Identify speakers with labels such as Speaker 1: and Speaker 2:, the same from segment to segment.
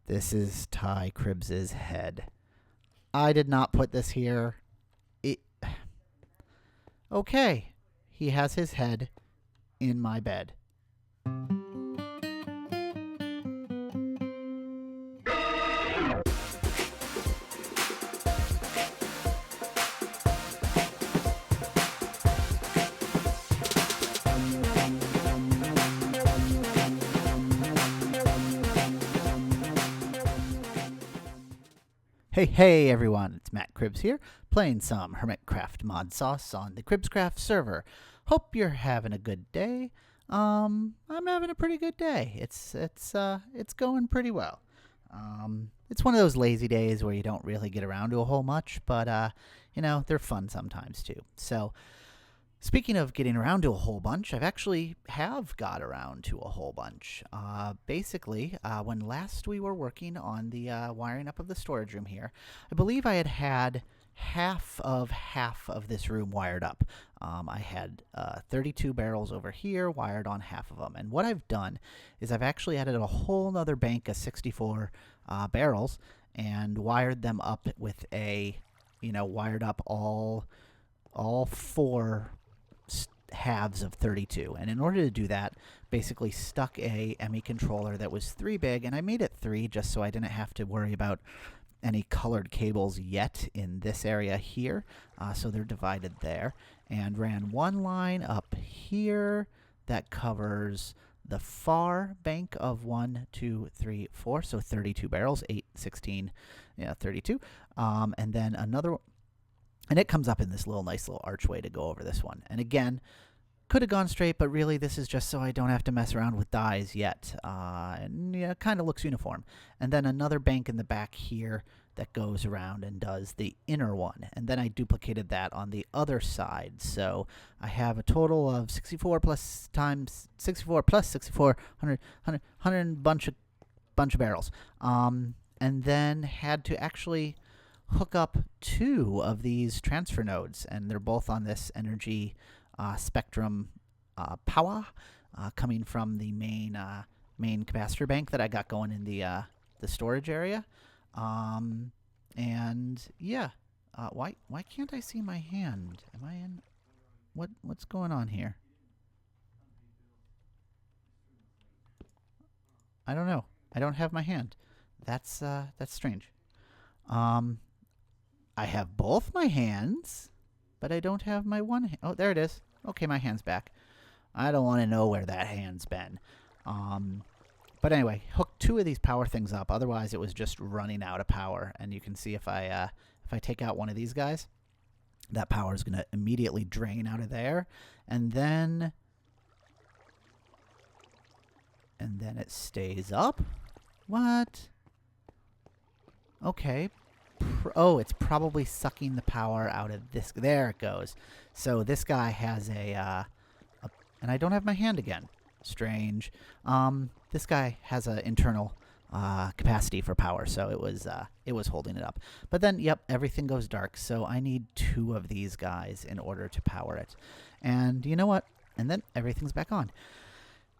Speaker 1: This is Ty Cribbs' head. I did not put this here. Okay, he has his head in my bed. Hey everyone, it's Matt Cribbs here, playing some Hermitcraft Modsauce on the Cribbscraft server. Hope you're having a good day. I'm having a pretty good day. It's going pretty well. It's one of those lazy days where you don't really get around to a whole much, but they're fun sometimes too. So, speaking of getting around to a whole bunch, I've actually got around to a whole bunch. Basically, when last we were working on the wiring up of the storage room here, I believe I had half of this room wired up. I had 32 barrels over here wired on half of them. And what I've done is I've actually added a whole nother bank of 64 barrels and wired them up with wired up all four halves of 32, and in order to do that, basically stuck a ME controller that was 3 big, and I made it 3 just so I didn't have to worry about any colored cables yet in this area here, so they're divided there, and ran one line up here that covers the far bank of 1, 2, 3, 4, so 32 barrels, 8, 16, 32, and then another. And it comes up in this nice little archway to go over this one. And again, could have gone straight, but really this is just so I don't have to mess around with dies yet. And it kind of looks uniform. And then another bank in the back here that goes around and does the inner one. And then I duplicated that on the other side. So I have a total of 64 plus 64, 100 bunch of barrels. And then had to actually hook up 2 of these transfer nodes, and they're both on this energy spectrum power coming from the main capacitor bank that I got going in the storage area. And yeah, why can't I see my hand? Am I in? What's going on here? I don't know. I don't have my hand. That's strange. I have both my hands, but I don't have my one hand. Oh, there it is. Okay, my hand's back. I don't want to know where that hand's been. But anyway, hooked 2 of these power things up. Otherwise, it was just running out of power. And you can see if I take out one of these guys, that power is going to immediately drain out of there. And then it stays up. What? Okay. Oh, it's probably sucking the power out of this. There it goes. So this guy has and I don't have my hand again. Strange. This guy has an internal capacity for power, so it was holding it up. But then, yep, everything goes dark. So I need 2 of these guys in order to power it. And you know what? And then everything's back on.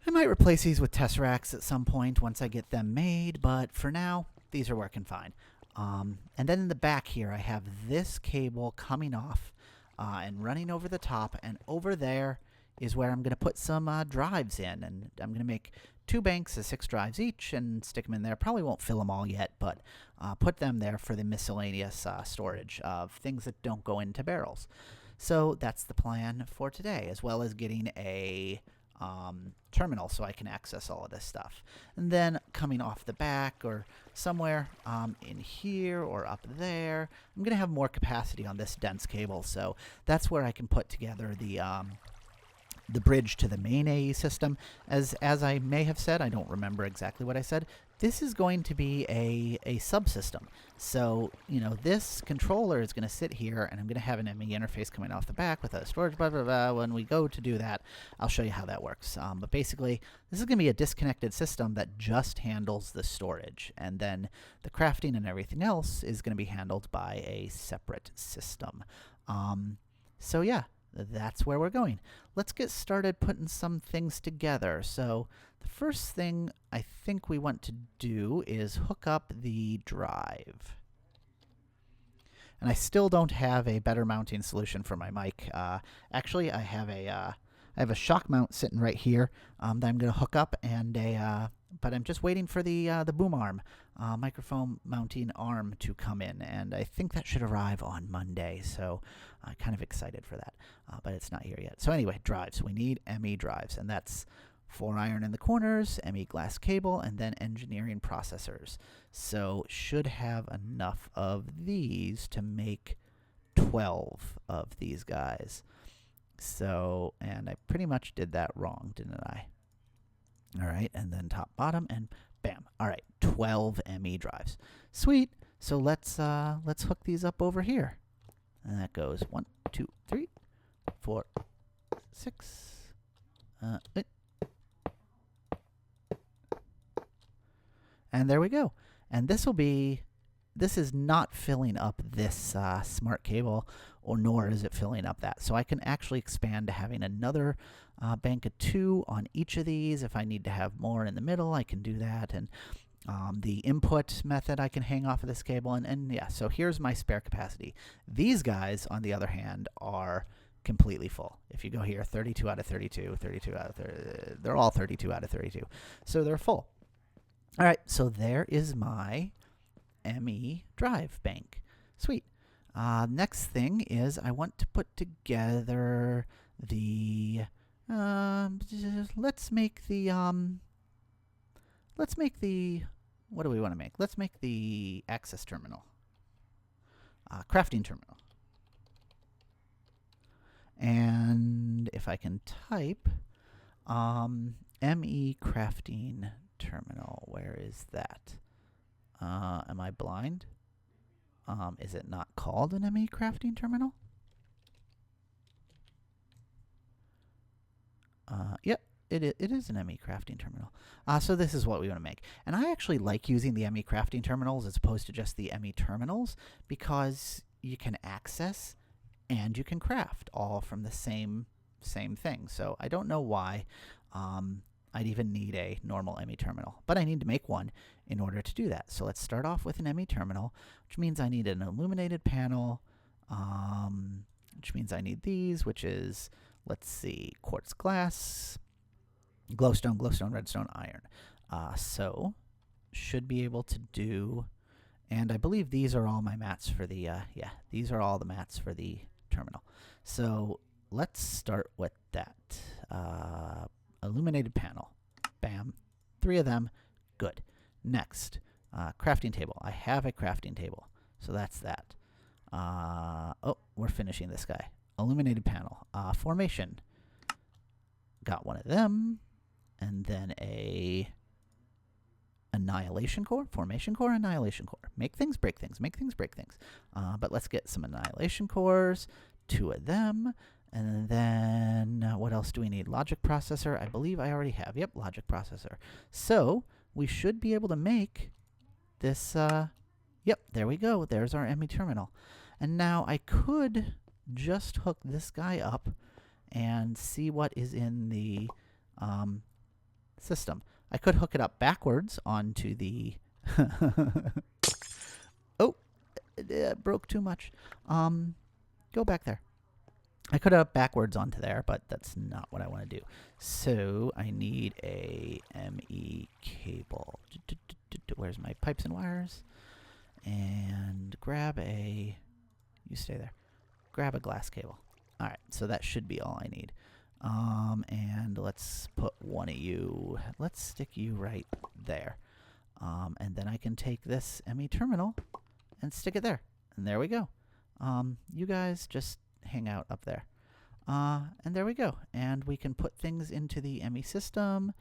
Speaker 1: I might replace these with Tesseracts at some point once I get them made, but for now, these are working fine. And then in the back here, I have this cable coming off and running over the top, and over there is where I'm going to put some drives in, and I'm going to make 2 banks of 6 drives each and stick them in there. Probably won't fill them all yet, but put them there for the miscellaneous storage of things that don't go into barrels. So that's the plan for today, as well as getting a terminal so I can access all of this stuff. And then coming off the back or somewhere in here or up there, I'm going to have more capacity on this dense cable, so that's where I can put together the bridge to the main AE system. As I may have said, I don't remember exactly what I said, this is going to be a subsystem. So, this controller is going to sit here, and I'm going to have an ME interface coming off the back with a storage, blah, blah, blah. When we go to do that, I'll show you how that works. But basically, this is going to be a disconnected system that just handles the storage. And then the crafting and everything else is going to be handled by a separate system. So yeah, that's where we're going. Let's get started putting some things together. So the first thing I think we want to do is hook up the drive. And I still don't have a better mounting solution for my mic. Actually, I have a shock mount sitting right here that I'm going to hook up, and but I'm just waiting for the boom arm, microphone mounting arm to come in, and I think that should arrive on Monday. So I'm kind of excited for that, but it's not here yet. So anyway, drives. We need ME drives, and that's 4-iron in the corners, ME glass cable, and then engineering processors. So should have enough of these to make 12 of these guys. So, and I pretty much did that wrong, didn't I? All right, and then top, bottom, and bam. All right, 12 ME drives. Sweet. So let's hook these up over here. And that goes 1, 2, 3, 4, 6. And there we go. And this is not filling up this smart cable, or nor is it filling up that. So I can actually expand to having another bank of 2 on each of these. If I need to have more in the middle, I can do that. And the input method I can hang off of this cable. And yeah, so here's my spare capacity. These guys, on the other hand, are completely full. If you go here, 32 out of 32, 32 out of 30, they're all 32 out of 32. So they're full. All right, so there is my ME drive bank. Sweet. Next thing is I want to put together the let's make the what do we want to make? Let's make the access terminal. Crafting terminal. And if I can type ME crafting terminal, where is that? Am I blind? Is it not called an ME crafting terminal? Yep, it is an ME crafting terminal. So this is what we want to make. And I actually like using the ME crafting terminals as opposed to just the ME terminals, because you can access and you can craft all from the same thing. So I don't know why I'd even need a normal ME terminal, but I need to make one in order to do that. So let's start off with an ME terminal, which means I need an illuminated panel, which means I need these, which is, let's see, quartz glass, glowstone, redstone, iron. So should be able to do, and I believe these are all my mats for the, yeah, these are all the mats for the terminal. So let's start with that. Illuminated panel. Bam. 3 of them. Good. Next, crafting table. I have a crafting table, so that's that. Oh, we're finishing this guy. Illuminated panel. Formation. Got one of them. And then a annihilation core. Formation core, annihilation core. Make things, break things. Make things, break things. But let's get some annihilation cores. 2 of them. And then what else do we need? Logic processor. I believe I already have. Yep, logic processor. So we should be able to make this. Yep, there we go. There's our ME terminal. And now I could just hook this guy up and see what is in the system. I could hook it up backwards onto the... Oh, it broke too much. Go back there. I could have backwards onto there, but that's not what I want to do. So I need a ME cable. Where's my pipes and wires? And grab a... You stay there. Grab a glass cable. All right, so that should be all I need. And let's put one of you... Let's stick you right there. And then I can take this ME terminal and stick it there. And there we go. You guys just... hang out up there. And there we go. And we can put things into the ME system.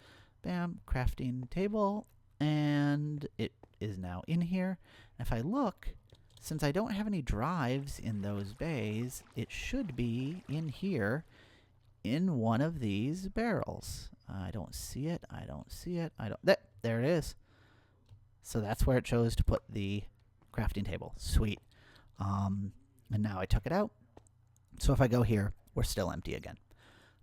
Speaker 1: Bam, crafting table. And it is now in here. And if I look, since I don't have any drives in those bays, it should be in here in one of these barrels. I don't see it. I don't see it. There it is. So that's where it chose to put the crafting table. Sweet. And now I took it out. So if I go here, we're still empty again.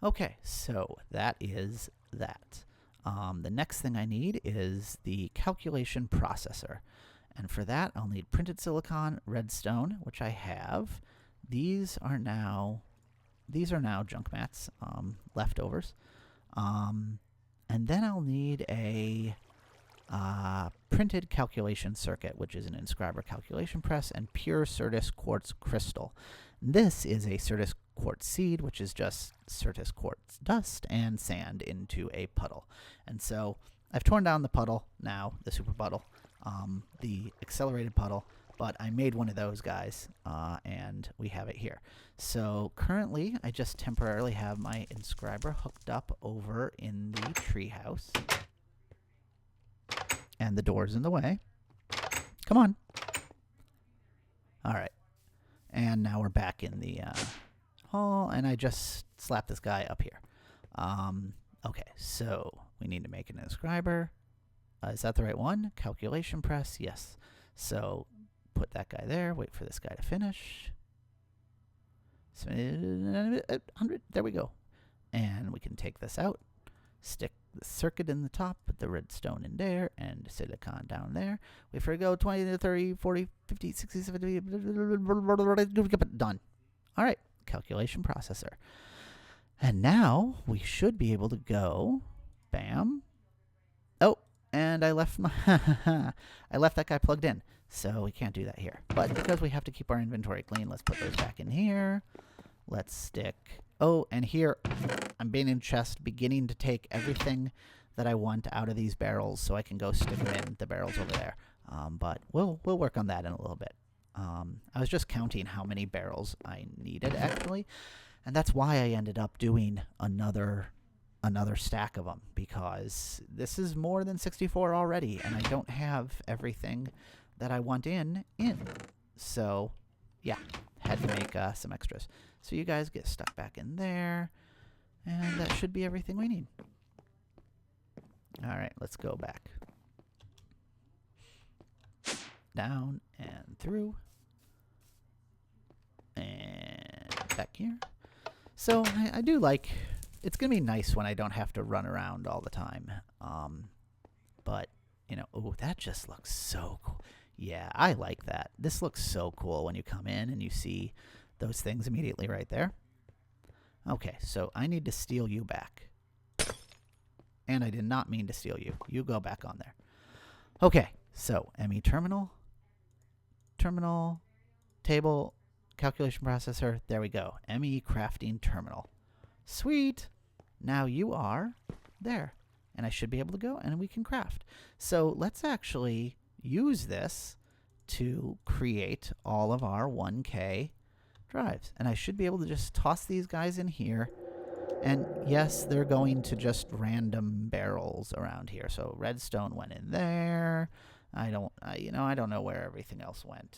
Speaker 1: Okay, so that is that. The next thing I need is the calculation processor. And for that, I'll need printed silicon, redstone, which I have. These are now junk mats, leftovers. And then I'll need a printed calculation circuit, which is an inscriber calculation press, and pure Certus quartz crystal. This is a Certus quartz seed, which is just Certus quartz dust and sand into a puddle. And so I've torn down the puddle now, the super puddle, the accelerated puddle, but I made one of those guys, and we have it here. So currently, I just temporarily have my inscriber hooked up over in the treehouse. And the door's in the way. Come on. All right. And now we're back in the hall, and I just slapped this guy up here. Okay, so we need to make an inscriber. Is that the right one? Calculation press, yes. So put that guy there, wait for this guy to finish. 100, there we go. And we can take this out, stick the circuit in the top, put the redstone in there, and silicon down there. Wait for it to go 20 to 30, 40, 50, 60, 70, done. All right, calculation processor. And now we should be able to go, bam. Oh, and I left my I left that guy plugged in, so we can't do that here. But because we have to keep our inventory clean, let's put those back in here. Let's stick. Oh, and here I'm being beginning to take everything that I want out of these barrels, so I can go stick them in the barrels over there. But we'll work on that in a little bit. I was just counting how many barrels I needed actually, and that's why I ended up doing another stack of them, because this is more than 64 already, and I don't have everything that I want in. So yeah, had to make some extras. So you guys get stuck back in there, and that should be everything we need. All right, let's go back. Down and through. And back here. So I do like, it's going to be nice when I don't have to run around all the time. But, you know, oh, that just looks so cool. Yeah, I like that. This looks so cool when you come in and you see those things immediately right there. Okay, so I need to steal you back. And I did not mean to steal you. You go back on there. Okay, so ME terminal, table, calculation processor. There we go. ME crafting terminal. Sweet. Now you are there. And I should be able to go and we can craft. So let's actually use this to create all of our 1K drives. And I should be able to just toss these guys in here. And yes, they're going to just random barrels around here. So redstone went in there. I don't know where everything else went.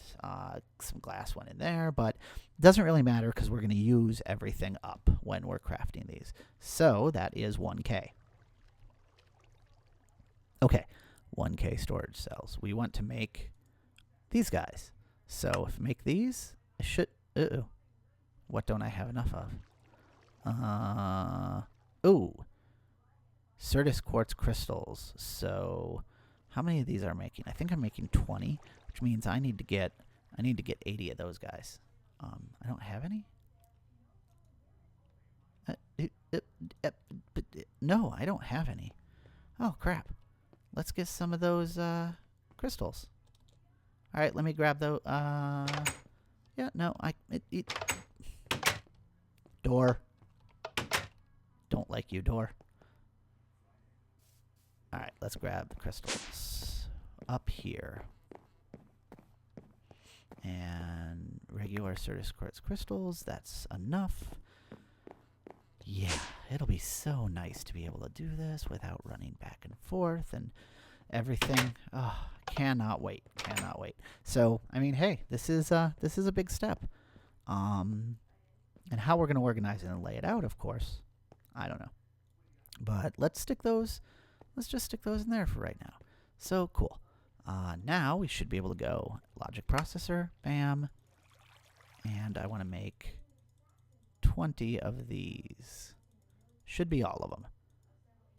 Speaker 1: Some glass went in there, but it doesn't really matter because we're going to use everything up when we're crafting these. So that is 1K. Okay, 1K storage cells. We want to make these guys. So if I make these, I should... What don't I have enough of? Certus quartz crystals. So how many of these are making? I think I'm making 20, which means I need to get 80 of those guys. I don't have any. No, I don't have any. Oh crap! Let's get some of those crystals. All right, let me grab those. Yeah, no, door. Don't like you, door. All right, let's grab the crystals up here. And regular Certus quartz crystals, that's enough. Yeah, it'll be so nice to be able to do this without running back and forth and everything. Oh, cannot wait. Cannot wait. So, I mean, hey, this is a big step. And how we're going to organize it and lay it out, of course, I don't know. But let's just stick those in there for right now. So cool. Now we should be able to go logic processor, bam. And I want to make 20 of these. Should be all of them.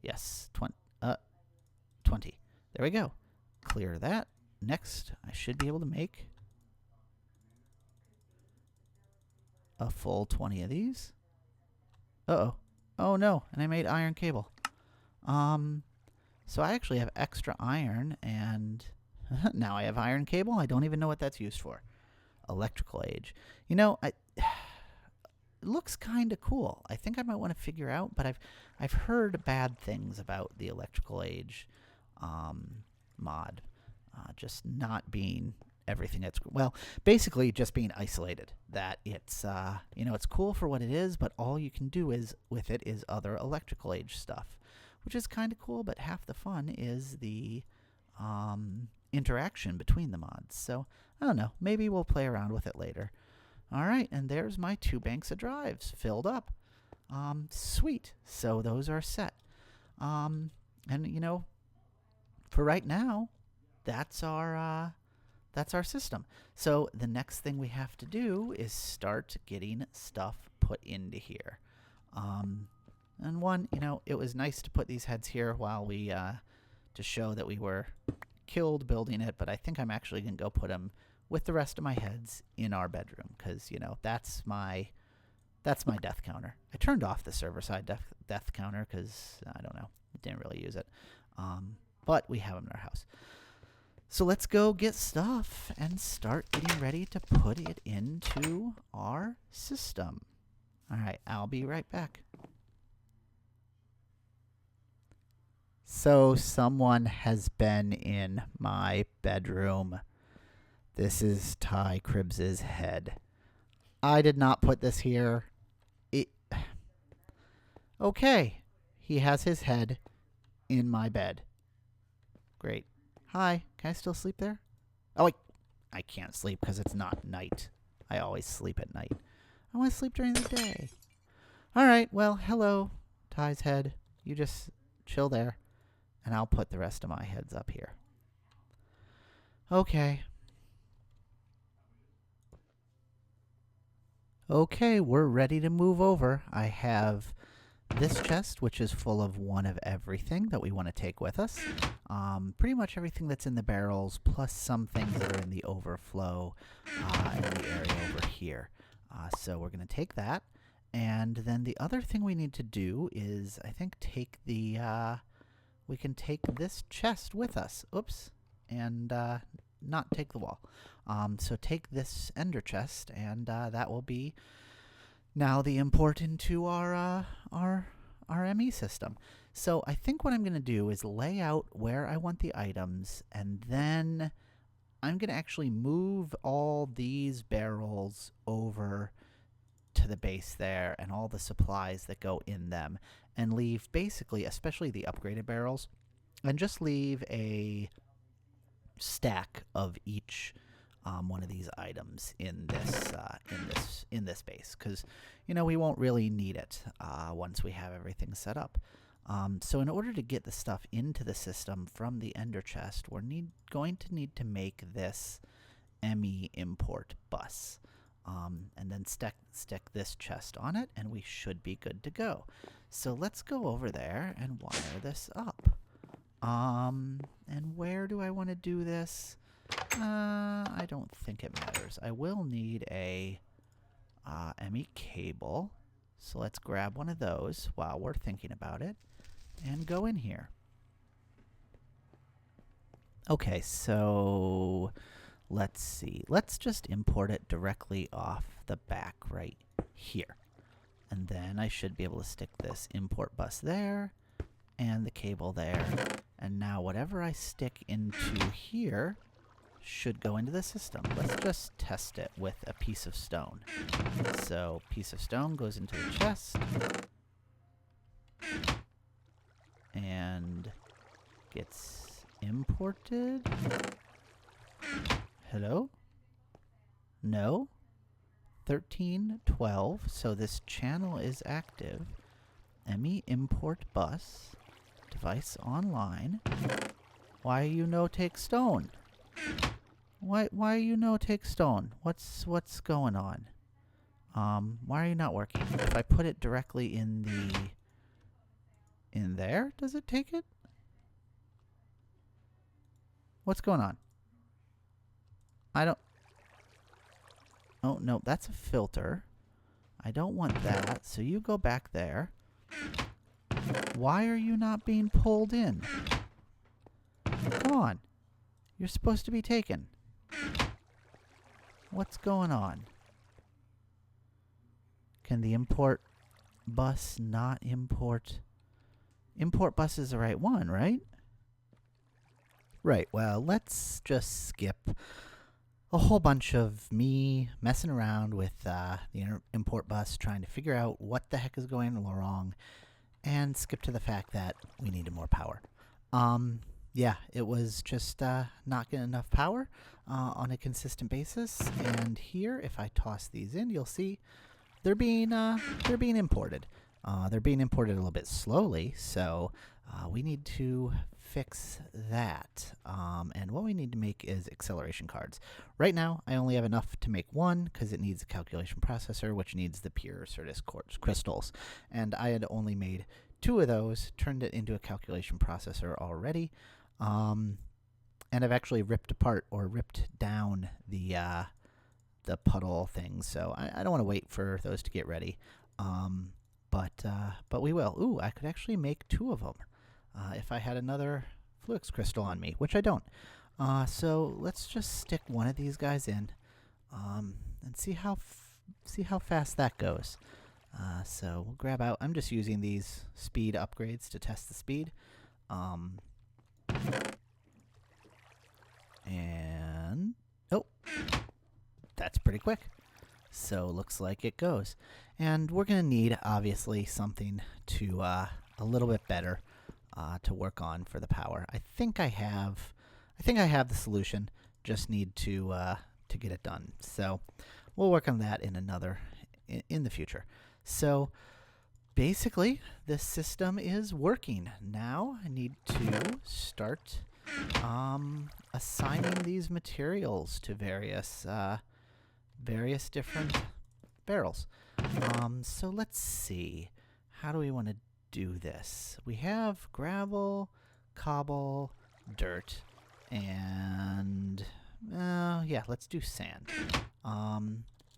Speaker 1: Yes, 20. There we go. Clear that. Next, I should be able to make a full 20 of these. Uh-oh. Oh, no. And I made iron cable. So I actually have extra iron, and now I have iron cable. I don't even know what that's used for. Electrical age. You know, it looks kind of cool. I think I might want to figure out, but I've heard bad things about the electrical age mod. Just not being everything that's, well, basically just being isolated. That it's, you know, it's cool for what it is, but all you can do is with it is other electrical age stuff, which is kind of cool, but half the fun is the interaction between the mods. So, I don't know. Maybe we'll play around with it later. All right, and there's my 2 banks of drives filled up. Sweet. So those are set. And, you know, for right now, that's our system. So the next thing we have to do is start getting stuff put into here. And one, you know, it was nice to put these heads here while we, to show that we were killed building it, but I think I'm actually going to go put them with the rest of my heads in our bedroom, because, you know, that's my death counter. I turned off the server side death counter because, I don't know, didn't really use it. But we have them in our house. So let's go get stuff and start getting ready to put it into our system. All right, I'll be right back. So someone has been in my bedroom. This is Ty Cribbs's head. I did not put this here. Okay, he has his head in my bed. Great. Hi, can I still sleep there? Oh, I can't sleep because it's not night. I always sleep at night. I want to sleep during the day. All right, well, hello, Ty's head. You just chill there, and I'll put the rest of my heads up here. Okay. Okay, we're ready to move over. I have this chest, which is full of one of everything that we want to take with us. Pretty much everything that's in the barrels, plus some things that are in the overflow in the area over here. So we're going to take that. And then the other thing we need to do is, I think, take the, we can take this chest with us. Oops. And not take the wall. So take this ender chest, and that will be now the import into our ME system. So I think what I'm going to do is lay out where I want the items, and then I'm going to actually move all these barrels over to the base there and all the supplies that go in them, and leave basically, especially the upgraded barrels, and just leave a stack of each one of these items in this base, because, you know, we won't really need it once we have everything set up. So in order to get the stuff into the system from the ender chest, we're going to need to make this ME import bus, and then stick this chest on it, and we should be good to go. So let's go over there and wire this up. And where do I want to do this? I don't think it matters. I will need a ME cable, so let's grab one of those while we're thinking about it and go in here. Okay, so let's see. Let's just import it directly off the back right here. And then I should be able to stick this import bus there and the cable there. And now whatever I stick into here should go into the system. Let's just test it with a piece of stone. So piece of stone goes into the chest and gets imported. Hello? No? 1312. So this channel is active. ME import bus. Device online. Why you no take stone? Why you no take stone? What's going on? Why are you not working? If I put it directly in there, does it take it? What's going on? I don't... Oh, no, that's a filter. I don't want that, so you go back there. Why are you not being pulled in? Come on. You're supposed to be taken. What's going on? Can the import bus not import? Import bus is the right one, right? Right, well, let's just skip a whole bunch of me messing around with the import bus, trying to figure out what the heck is going wrong, and skip to the fact that we needed more power. Yeah, it was just not getting enough power on a consistent basis. And here, if I toss these in, you'll see they're being imported. They're being imported a little bit slowly, so we need to fix that. And what we need to make is acceleration cards. Right now, I only have enough to make one because it needs a calculation processor, which needs the pure Certus quartz crystals. And I had only made 2 of those, turned it into a calculation processor already. And I've actually ripped apart or ripped down the puddle things, so I don't want to wait for those to get ready. But we will. Ooh, I could actually make 2 of them if I had another Fluix crystal on me, which I don't. So let's just stick one of these guys in and see how fast that goes. So we'll grab out. I'm just using these speed upgrades to test the speed. And oh, that's pretty quick. So looks like it goes. And we're gonna need obviously something to a little bit better to work on for the power. I think I have the solution. Just need to get it done. So we'll work on that in the future. So basically, this system is working. Now I need to start assigning these materials to various different barrels. So let's see. How do we want to do this? We have gravel, cobble, dirt, and yeah, let's do sand.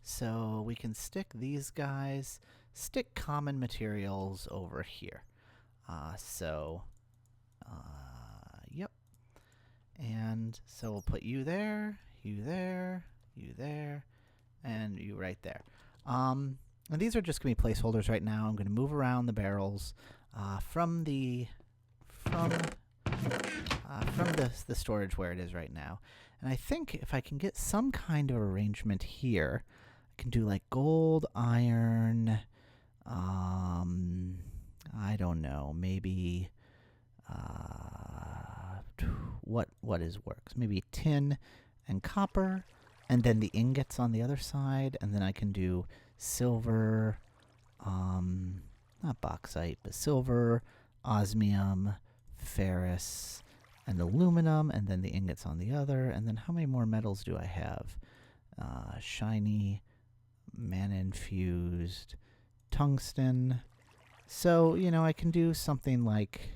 Speaker 1: So we can stick these guys, stick common materials over here. Yep. And so we'll put you there, you there, you there, and you right there. And these are just going to be placeholders right now. I'm going to move around the barrels from the storage where it is right now. And I think if I can get some kind of arrangement here, I can do like gold, iron, I don't know, maybe what works? Maybe tin and copper, and then the ingots on the other side, and then I can do silver, not bauxite, but silver, osmium, ferrous, and aluminum, and then the ingots on the other. And then how many more metals do I have? Shiny, mana-infused, tungsten. So, I can do something like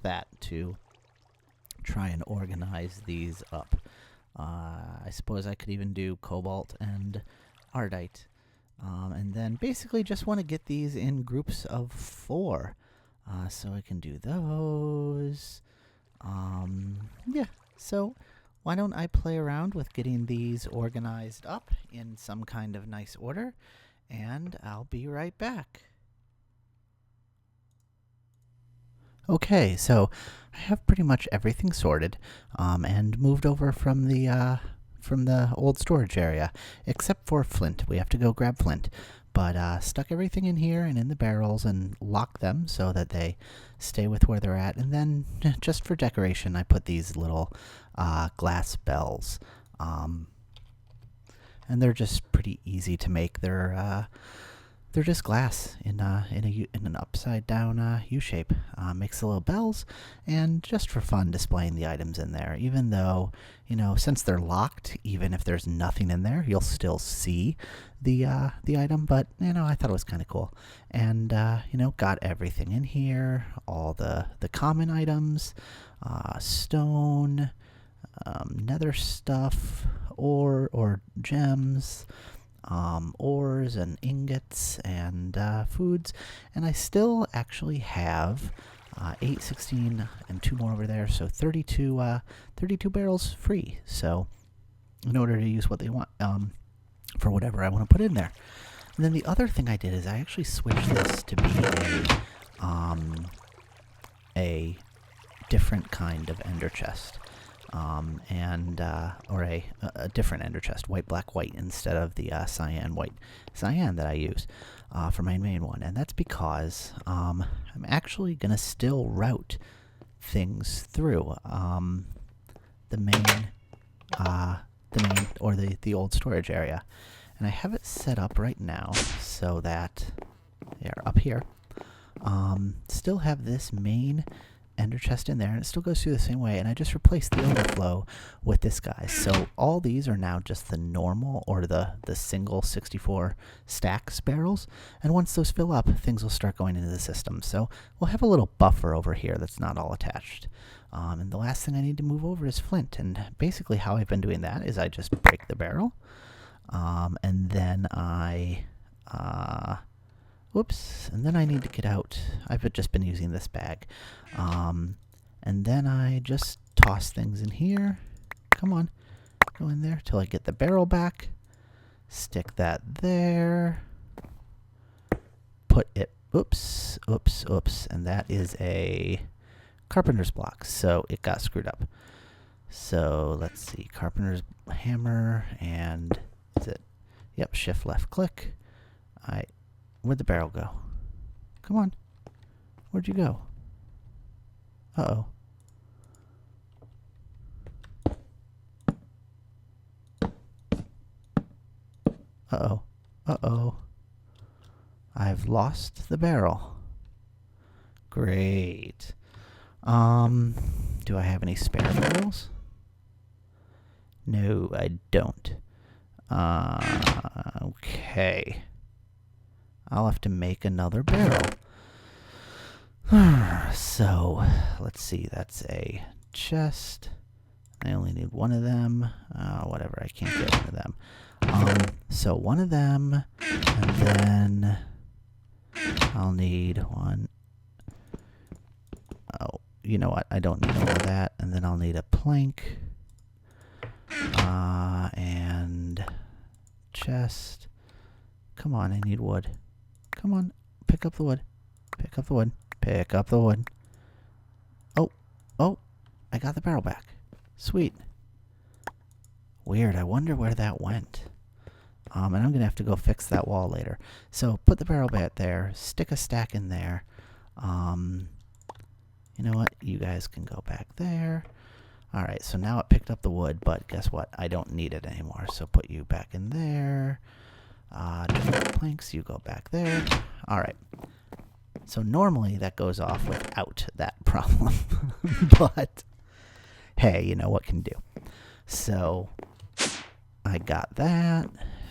Speaker 1: that to try and organize these up. I suppose I could even do cobalt and ardite. And then basically just want to get these in groups of 4. So I can do those. Yeah, so why don't I play around with getting these organized up in some kind of nice order, and I'll be right back. Okay, so I have pretty much everything sorted and moved over from the old storage area, except for flint. We have to go grab flint, but stuck everything in here and in the barrels and locked them so that they stay with where they're at. And then just for decoration, I put these little glass bells, and they're just pretty easy to make. They're they're just glass in an upside down U shape. Makes the little bells, and just for fun displaying the items in there. Even though, since they're locked, even if there's nothing in there, you'll still see the item. But I thought it was kind of cool, and got everything in here. All the common items, stone, nether stuff, or gems. Ores and ingots and foods, and I still actually have 8, 16, and 2 more over there, so 32 barrels free. So in order to use what they want for whatever I want to put in there. And then the other thing I did is I actually switched this to be a different kind of ender chest. Or a different ender chest, white, black, white, instead of the cyan that I use for my main one. And that's because I'm actually going to still route things through the main or the old storage area. And I have it set up right now so that they're up here. Still have this main ender chest in there, and it still goes through the same way, and I just replaced the overflow with this guy. So all these are now just the normal or the single 64 stacks barrels, and once those fill up, things will start going into the system. So we'll have a little buffer over here that's not all attached. And the last thing I need to move over is flint, and basically how I've been doing that is I just break the barrel, and then and then I need to get out. I've just been using this bag. And then I just toss things in here. Come on. Go in there till I get the barrel back. Stick that there. Put it, oops. And that is a carpenter's block, so it got screwed up. So let's see, carpenter's hammer, and is it? Yep, shift left click. Where'd the barrel go? Come on. Where'd you go? Uh-oh. Uh-oh. Uh-oh. I've lost the barrel. Great. Do I have any spare barrels? No, I don't. Okay. I'll have to make another barrel. So, let's see, that's a chest. I only need one of them. Whatever, I can't get one of them. So one of them, and then I'll need one. Oh, you know what? I don't need all of that. And then I'll need a plank. And chest. Come on, I need wood. Come on, pick up the wood. Pick up the wood. Pick up the wood. Oh, I got the barrel back. Sweet. Weird, I wonder where that went. And I'm going to have to go fix that wall later. So put the barrel back there. Stick a stack in there. You know what? You guys can go back there. Alright, so now it picked up the wood, but guess what? I don't need it anymore. So put you back in there. Planks, you go back there. Alright. So normally that goes off without that problem. But, hey, you know what can do. So, I got that.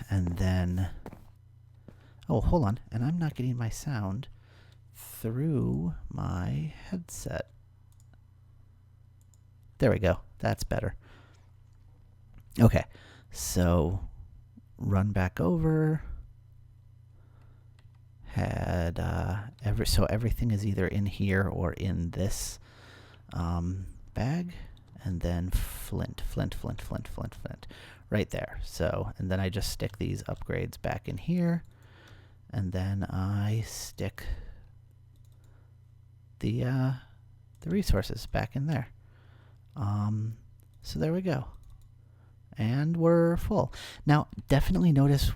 Speaker 1: And then... Oh, hold on. And I'm not getting my sound through my headset. There we go. That's better. Okay. So, run back over. Had so everything is either in here or in this bag, and then flint, right there. So, and then I just stick these upgrades back in here, and then I stick the resources back in there. So there we go. And we're full. Now, definitely notice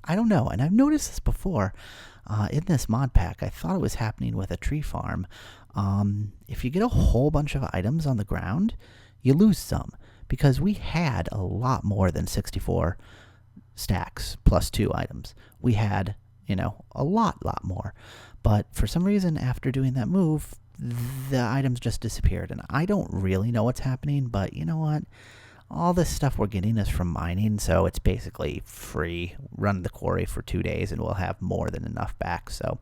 Speaker 1: I don't know, and I've noticed this before in this mod pack. I thought it was happening with a tree farm. If you get a whole bunch of items on the ground, you lose some, because we had a lot more than 64 stacks plus 2 items. We had, a lot more. But for some reason, after doing that move, the items just disappeared. And I don't really know what's happening, but you know what? All this stuff we're getting is from mining, so it's basically free. Run the quarry for 2 days and we'll have more than enough back, so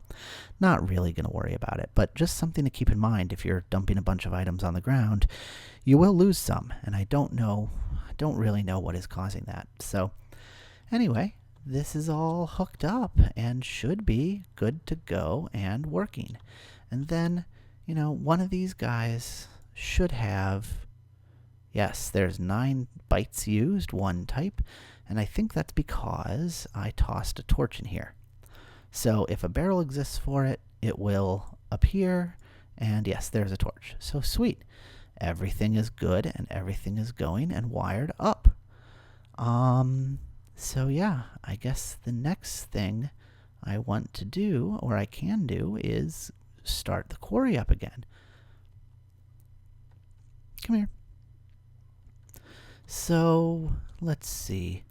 Speaker 1: not really going to worry about it. But just something to keep in mind, if you're dumping a bunch of items on the ground, you will lose some, and I don't really know what is causing that. So anyway, this is all hooked up and should be good to go and working. And then, one of these guys should have... Yes, there's 9 bytes used, 1 type, and I think that's because I tossed a torch in here. So if a barrel exists for it, it will appear, and yes, there's a torch. So sweet. Everything is good, and everything is going and wired up. So yeah, I guess the next thing I want to do, or I can do, is start the quarry up again. Come here. So, let's see.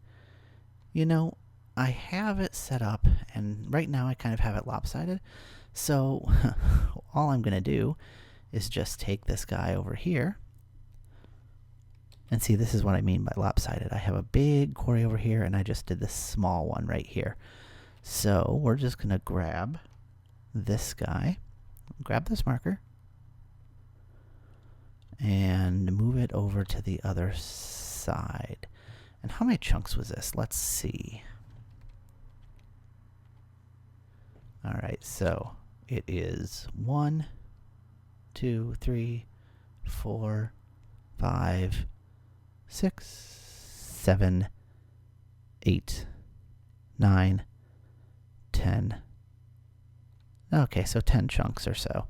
Speaker 1: I have it set up, and right now I kind of have it lopsided. So, all I'm going to do is just take this guy over here. And see, this is what I mean by lopsided. I have a big quarry over here, and I just did this small one right here. So, we're just going to grab this guy, grab this marker, and move it over to the other side. And how many chunks was this? Let's see. Alright, so it is 1, 2, 3, 4, 5, 6, 7, 8, 9, 10. Okay, so 10 chunks or so.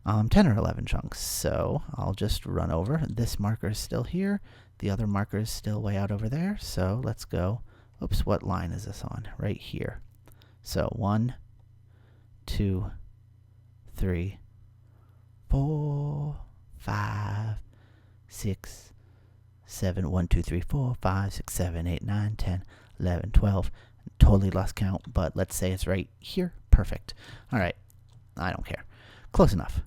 Speaker 1: 10 or 11 chunks. So I'll just run over. This marker is still here. The other marker is still way out over there. So let's go. Oops, what line is this on? Right here. So 1, 2, 3, 4, 5, 6, 7. 1, 2, 3, 4, 5, 6, 7, 8, 9, 10, 11, 12. Totally lost count, but let's say it's right here. Perfect. All right. I don't care. Close enough.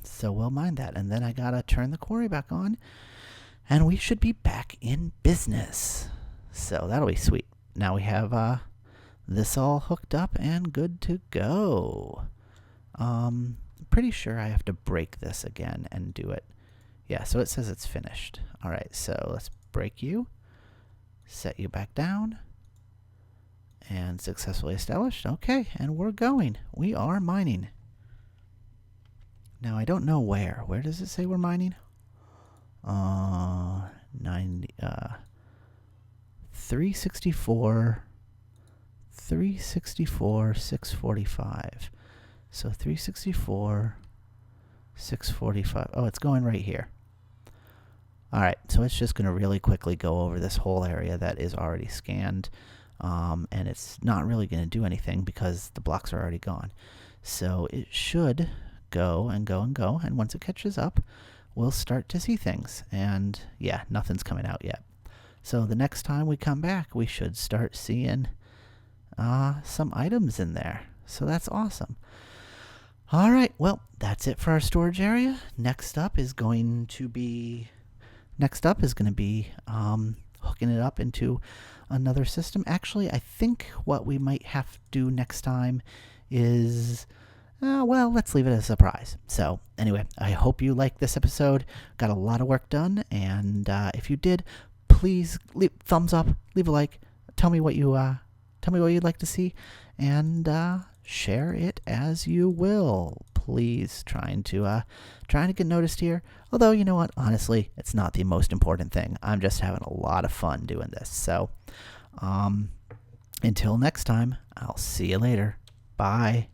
Speaker 1: So we'll mine that. And then I gotta turn the quarry back on, and we should be back in business. So that'll be sweet. Now we have this all hooked up and good to go. Pretty sure I have to break this again and do it. Yeah, so it says it's finished. All right, so let's break you, set you back down, and successfully established. Okay, and we're going. We are mining. Now, I don't know where. Where does it say we're mining? 364, 645. So 364, 645. Oh, it's going right here. All right, so it's just going to really quickly go over this whole area that is already scanned. And it's not really going to do anything because the blocks are already gone. So it should go and go and go, and once it catches up, we'll start to see things. And yeah, nothing's coming out yet. So the next time we come back, we should start seeing some items in there. So that's awesome. All right, well, that's it for our storage area. Next up is going to be hooking it up into another system. Actually, I think what we might have to do next time is, well, let's leave it as a surprise. So anyway, I hope you liked this episode. Got a lot of work done, and if you did, please leave thumbs up, leave a like, tell me what you'd like to see, and share it as you will. Please, trying to get noticed here. Although, you know what? Honestly, it's not the most important thing. I'm just having a lot of fun doing this. So, until next time, I'll see you later. Bye.